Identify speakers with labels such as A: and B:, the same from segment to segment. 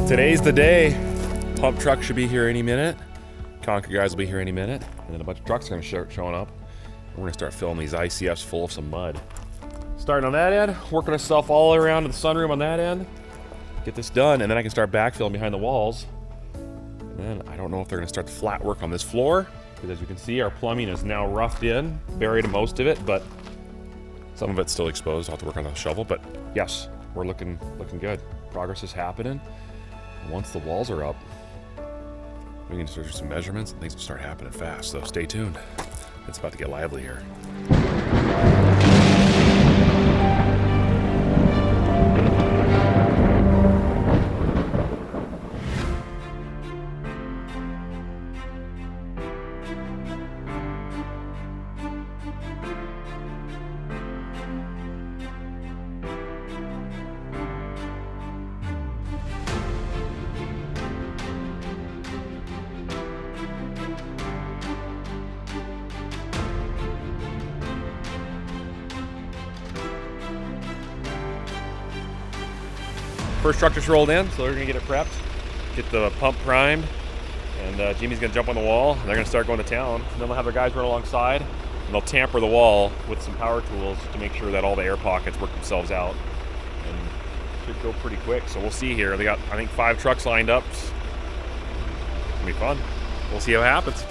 A: Today's the day. Pump truck should be here any minute. Conquer guys will be here any minute. And then a bunch of trucks are going to start showing up. We're going to start filling these ICFs full of some mud. Starting on that end, working ourselves all the way around to the sunroom on that end. Get this done, and then I can start backfilling behind the walls. And then I don't know if they're going to start the flat work on this floor, because as you can see, our plumbing is now roughed in, buried most of it, but some of it's still exposed. I'll have to work on the shovel, but yes, we're looking good. Progress is happening. Once the walls are up, we can start some measurements and things will start happening fast. So stay tuned. It's about to get lively here. First truck just rolled in, so they're gonna get it prepped, get the pump primed, and Jimmy's gonna jump on the wall, and they're gonna start going to town. And then they'll have their guys run alongside, and they'll tamper the wall with some power tools to make sure that all the air pockets work themselves out. And it should go pretty quick, so we'll see here. They got, I think, 5 trucks lined up. It's gonna be fun. We'll see how it happens.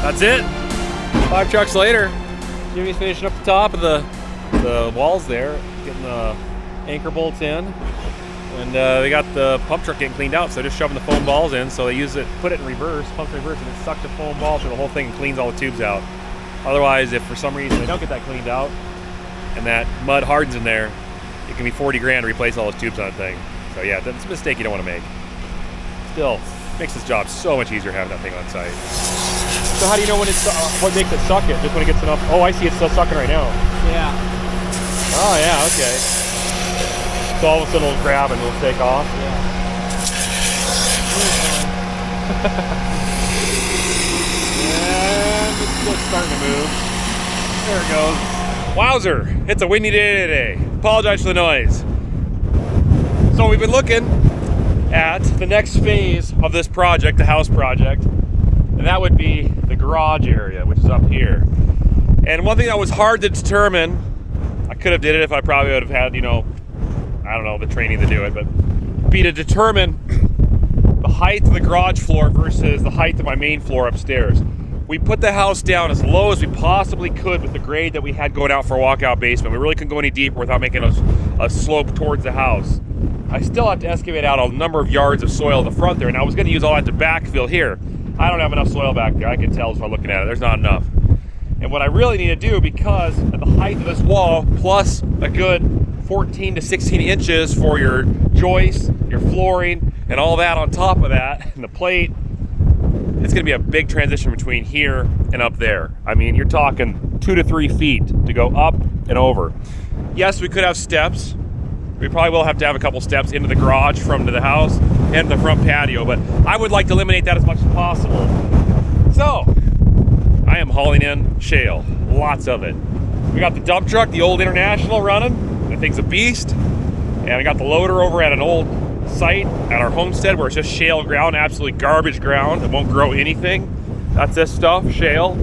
A: That's it. 5 trucks later, Jimmy's finishing up the top of the walls there, getting the anchor bolts in, and they got the pump truck getting cleaned out, so they're just shoving the foam balls in. So they use it, put it in reverse, pump in reverse, and it sucks the foam ball through the whole thing and cleans all the tubes out. Otherwise, if for some reason they don't get that cleaned out and that mud hardens in there, it can be 40 grand to replace all those tubes on that thing. So yeah, that's a mistake you don't want to make. Still, makes this job so much easier having that thing on site. So how do you know when it's, what makes it suck it? Just when it gets enough, oh I see it's still sucking right now.
B: Yeah.
A: Oh yeah, okay. So all of a sudden it'll grab and it'll take off?
B: Yeah.
A: And it's just starting to move. There it goes. Wowzer, it's a windy day today. Apologize for the noise. So we've been looking at the next phase of this project, the house project, and that would be the garage area, which is up here. And one thing that was hard to determine, I could have did it if I probably would have had, you know, I don't know, the training to do it, but be to determine the height of the garage floor versus the height of my main floor upstairs. We put the house down as low as we possibly could with the grade that we had going out for a walkout basement. We really couldn't go any deeper without making a slope towards the house. I still have to excavate out a number of yards of soil in the front there, and I was going to use all that to backfill here. I don't have enough soil back there. I can tell just by looking at it. There's not enough. And what I really need to do, because at the height of this wall, plus a good 14 to 16 inches for your joists, your flooring, and all that on top of that, and the plate, it's going to be a big transition between here and up there. I mean, you're talking 2 to 3 feet to go up and over. Yes, we could have steps. We probably will have to have a couple steps into the garage from to the house and the front patio, but I would like to eliminate that as much as possible. So, I am hauling in shale, lots of it. We got the dump truck, the old International running. That thing's a beast. And I got the loader over at an old site at our homestead where it's just shale ground, absolutely garbage ground. It won't grow anything. That's this stuff, shale.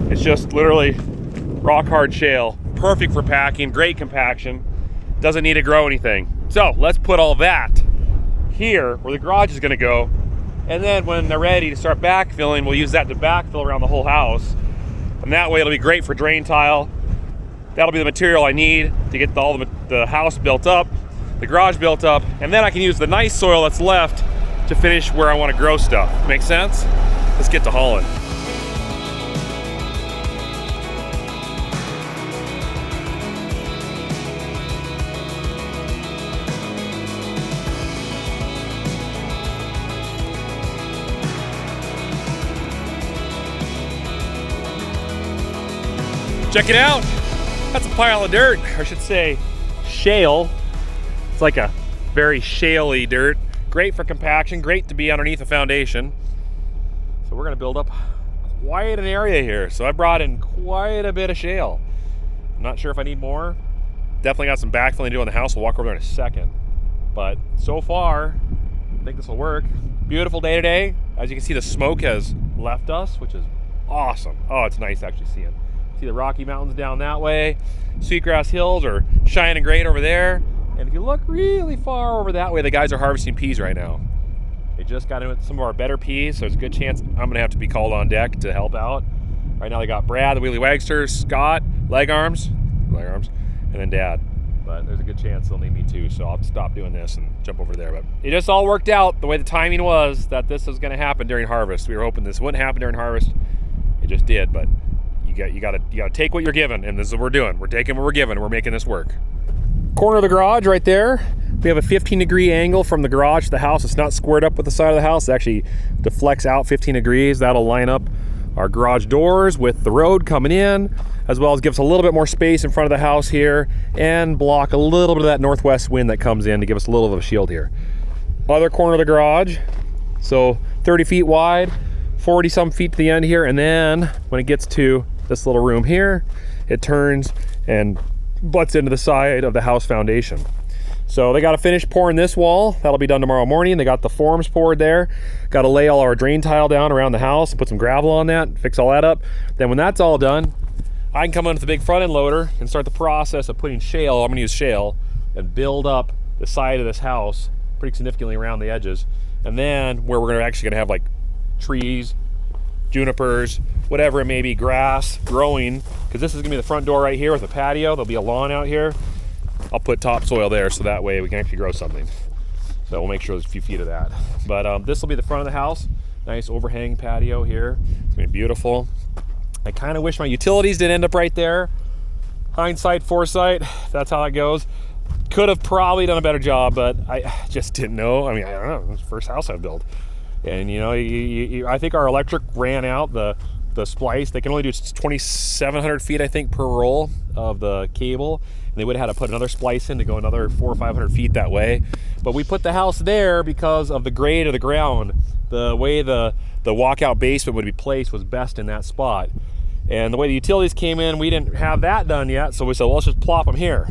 A: It's just literally rock hard shale. Perfect for packing, great compaction. Doesn't need to grow anything. So let's put all that here where the garage is gonna go. And then when they're ready to start backfilling, we'll use that to backfill around the whole house. And that way it'll be great for drain tile. That'll be the material I need to get all the house built up, the garage built up, and then I can use the nice soil that's left to finish where I want to grow stuff. Make sense? Let's get to hauling. Check it out. That's a pile of dirt, or I should say shale. It's like a very shaley dirt. Great for compaction, great to be underneath a foundation. So we're gonna build up quite an area here. So I brought in quite a bit of shale. I'm not sure if I need more. Definitely got some backfilling to do on the house. We'll walk over there in a second. But so far, I think this will work. Beautiful day today. As you can see, the smoke has left us, which is awesome. Oh, it's nice actually seeing. See the Rocky Mountains down that way. Sweetgrass Hills are shining great over there. And if you look really far over that way, the guys are harvesting peas right now. They just got in some of our better peas, so there's a good chance I'm gonna have to be called on deck to help out. Right now they got Brad, the Wheelie Wagster, Scott, leg arms, and then Dad. But there's a good chance they'll need me too, so I'll stop doing this and jump over there. But it just all worked out the way the timing was that this was gonna happen during harvest. We were hoping this wouldn't happen during harvest. It just did, but you gotta take what you're given, and this is what we're doing. We're taking what we're given, and we're making this work. Corner of the garage right there. We have a 15-degree angle from the garage to the house. It's not squared up with the side of the house. It actually deflects out 15 degrees. That'll line up our garage doors with the road coming in, as well as give us a little bit more space in front of the house here and block a little bit of that northwest wind that comes in to give us a little bit of a shield here. Other corner of the garage, so 30 feet wide, 40 some feet to the end here, and then when it gets to this little room here, it turns and butts into the side of the house foundation. So they got to finish pouring this wall. That'll be done tomorrow morning. They got the forms poured there. Got to lay all our drain tile down around the house and put some gravel on that, fix all that up. Then when that's all done, I can come in with the big front end loader and start the process of putting shale. I'm going to use shale and build up the side of this house pretty significantly around the edges. And then where we're actually going to have like trees, junipers, whatever it may be, grass growing, because this is gonna be the front door right here with a patio. There'll be a lawn out here. I'll put topsoil there so that way we can actually grow something. So we'll make sure there's a few feet of that. But this will be the front of the house. Nice overhang patio here. It's gonna be beautiful. I kind of wish my utilities did end up right there. Hindsight, foresight, that's how it goes. Could have probably done a better job, but I just didn't know. I mean, I don't know, it's the first house I've built. And you know, I think our electric ran out, the splice. They can only do 2,700 feet, I think, per roll of the cable. And they would have had to put another splice in to go another 400 or 500 feet that way. But we put the house there because of the grade of the ground. The way the walkout basement would be placed was best in that spot. And the way the utilities came in, we didn't have that done yet. So we said, well, let's just plop them here.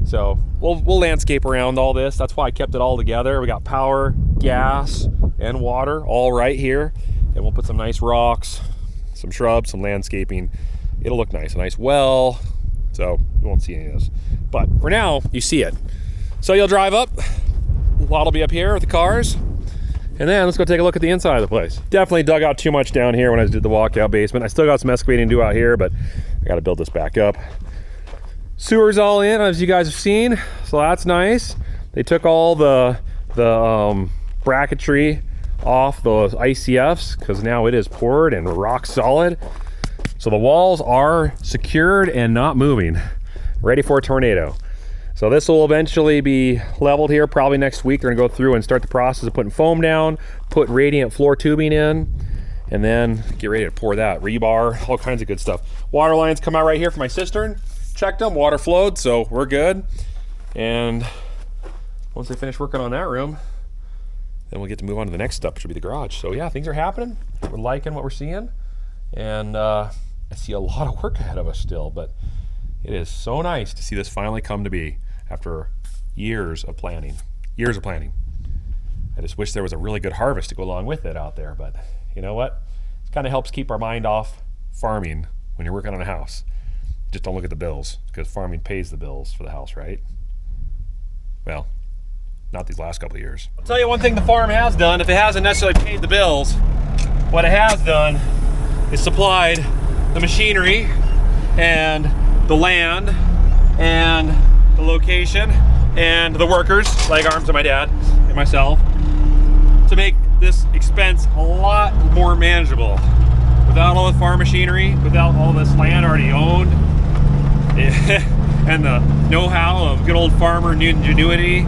A: So we'll landscape around all this. That's why I kept it all together. We got power, gas, and water all right here. And we'll put some nice rocks, some shrubs, some landscaping. It'll look nice, a nice well. So you won't see any of this. But for now, you see it. So you'll drive up. Lot will be up here with the cars. And then let's go take a look at the inside of the place. Definitely dug out too much down here when I did the walkout basement. I still got some excavating to do out here, but I gotta build this back up. Sewer's all in, as you guys have seen, so that's nice. They took all the bracketry off those ICFs because now it is poured and rock solid. So the walls are secured and not moving, ready for a tornado. So this will eventually be leveled here probably next week. They're gonna go through and start the process of putting foam down, put radiant floor tubing in, and then get ready to pour that. Rebar, all kinds of good stuff. Water lines come out right here for my cistern. Checked them, water flowed, so we're good. And once they finish working on that room, then we'll get to move on to the next step, which will be the garage. So yeah, things are happening. We're liking what we're seeing. And I see a lot of work ahead of us still, but it is so nice to see this finally come to be after years of planning. Years of planning. I just wish there was a really good harvest to go along with it out there, but you know what? It kind of helps keep our mind off farming when you're working on a house. Just don't look at the bills, because farming pays the bills for the house, right? Well, not these last couple of years. I'll tell you one thing the farm has done, if it hasn't necessarily paid the bills, what it has done is supplied the machinery and the land and the location and the workers, leg arms of my dad and myself, to make this expense a lot more manageable. Without all the farm machinery, without all this land already owned, and the know-how of good old farmer ingenuity,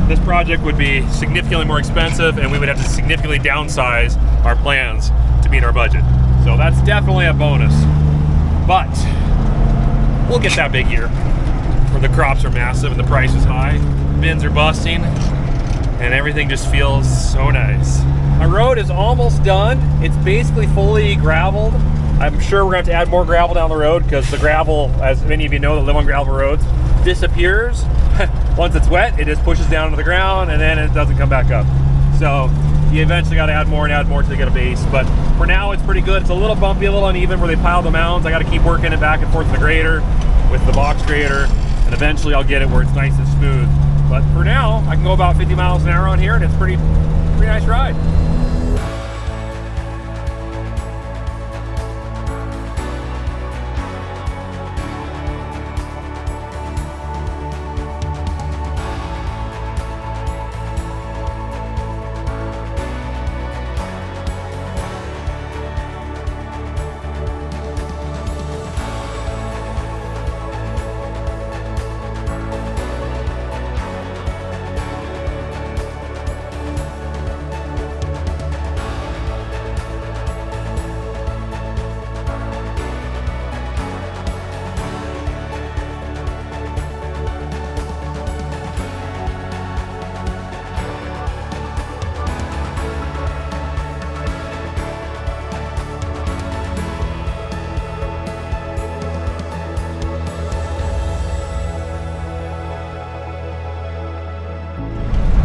A: this project would be significantly more expensive, and we would have to significantly downsize our plans to meet our budget. So that's definitely a bonus. But we'll get that big year where the crops are massive and the price is high, bins are busting, and everything just feels so nice. My road is almost done. It's basically fully graveled. I'm sure we're going to have to add more gravel down the road because the gravel, as many of you know that live on gravel roads, disappears. Once it's wet, it just pushes down to the ground and then it doesn't come back up. So you eventually got to add more till you get a base. But for now, it's pretty good. It's a little bumpy, a little uneven where they piled the mounds. I got to keep working it back and forth with the grader, with the box grader, and eventually I'll get it where it's nice and smooth. But for now, I can go about 50 miles an hour on here and it's pretty nice ride.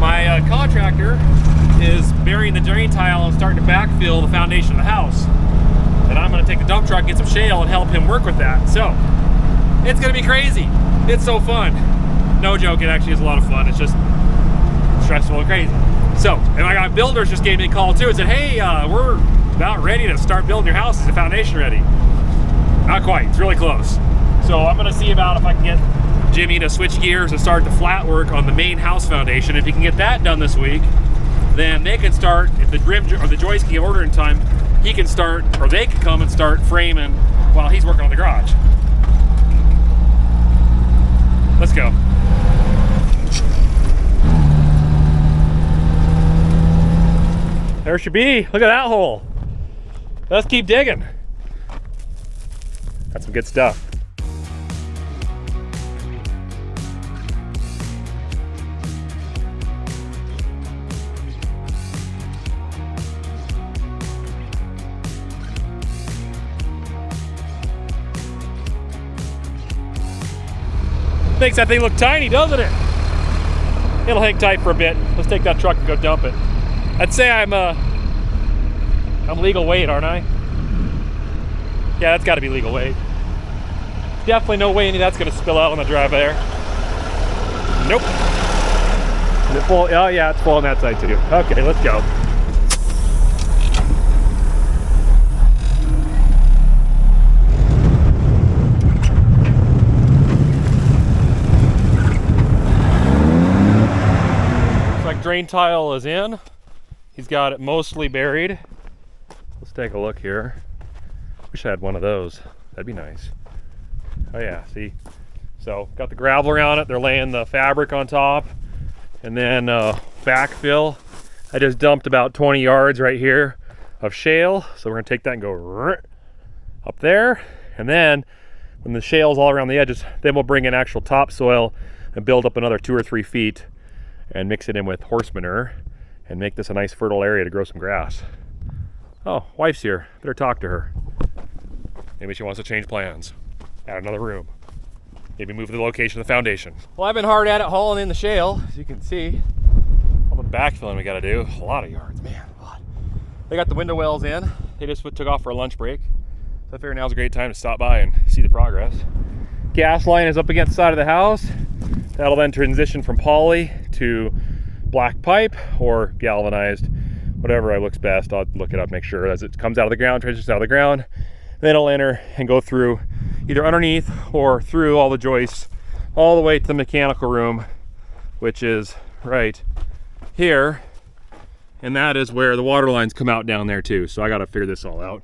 A: My contractor is burying the drain tile and starting to backfill the foundation of the house. And I'm going to take the dump truck, get some shale, and help him work with that. So, it's going to be crazy. It's so fun. No joke, it actually is a lot of fun. It's just stressful and crazy. So, and I got builders just gave me a call too and said, hey, we're about ready to start building your house. Is the foundation ready? Not quite, it's really close. So I'm going to see about if I can get Jimmy to switch gears and start the flat work on the main house foundation. If he can get that done this week, then they can start, if the rim or the joist can get ordered in time, he can start, or they can come and start framing while he's working on the garage. Let's go. There should be, look at that hole. Let's keep digging. That's some good stuff. Makes that thing look tiny, doesn't it? It'll hang tight for a bit. Let's take that truck and go dump it. I'd say I'm legal weight, aren't I? Yeah, that's got to be legal weight. Definitely no way any of that's going to spill out on the drive there. Nope. Is it full? Oh yeah, it's full on that side too. Okay, let's go. Drain tile is in. He's got it mostly buried. Let's take a look here. Wish I had one of those. That'd be nice. Oh yeah, see? So got the gravel around it. They're laying the fabric on top. And then backfill. I just dumped about 20 yards right here of shale. So we're gonna take that and go up there. And then when the shale's all around the edges, then we'll bring in actual topsoil and build up another 2 or 3 feet and mix it in with horse manure and make this a nice fertile area to grow some grass. Oh, wife's here. Better talk to her. Maybe she wants to change plans, add another room, maybe move the location of the foundation. Well, I've been hard at it hauling in the shale, as you can see. All the backfilling we gotta do, a lot of yards, man, a lot. They got the window wells in. They just took off for a lunch break. So I figured now's a great time to stop by and see the progress. Gas line is up against the side of the house. That'll then transition from poly to black pipe or galvanized, whatever looks best. I'll look it up, make sure as it comes out of the ground, transitions out of the ground. Then it'll enter and go through either underneath or through all the joists, all the way to the mechanical room, which is right here. And that is where the water lines come out down there too. So I gotta figure this all out.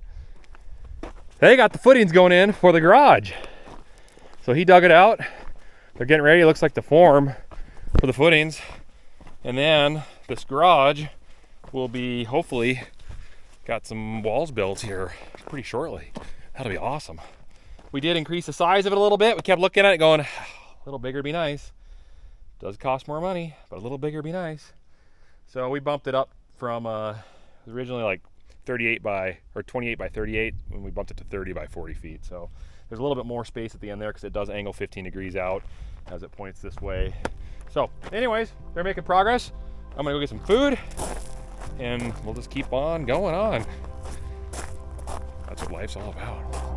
A: They got the footings going in for the garage. So he dug it out. They're getting ready, it looks like the form for the footings. And then this garage will be hopefully got some walls built here pretty shortly. That'll be awesome. We did increase the size of it a little bit. We kept looking at it going, a little bigger would be nice. Does cost more money, but a little bigger would be nice. So we bumped it up from originally like 28 by, or 28 by 38, and we bumped it to 30 by 40 feet. So there's a little bit more space at the end there because it does angle 15 degrees out as it points this way. So anyways, they're making progress. I'm gonna go get some food and we'll just keep on going on. That's what life's all about.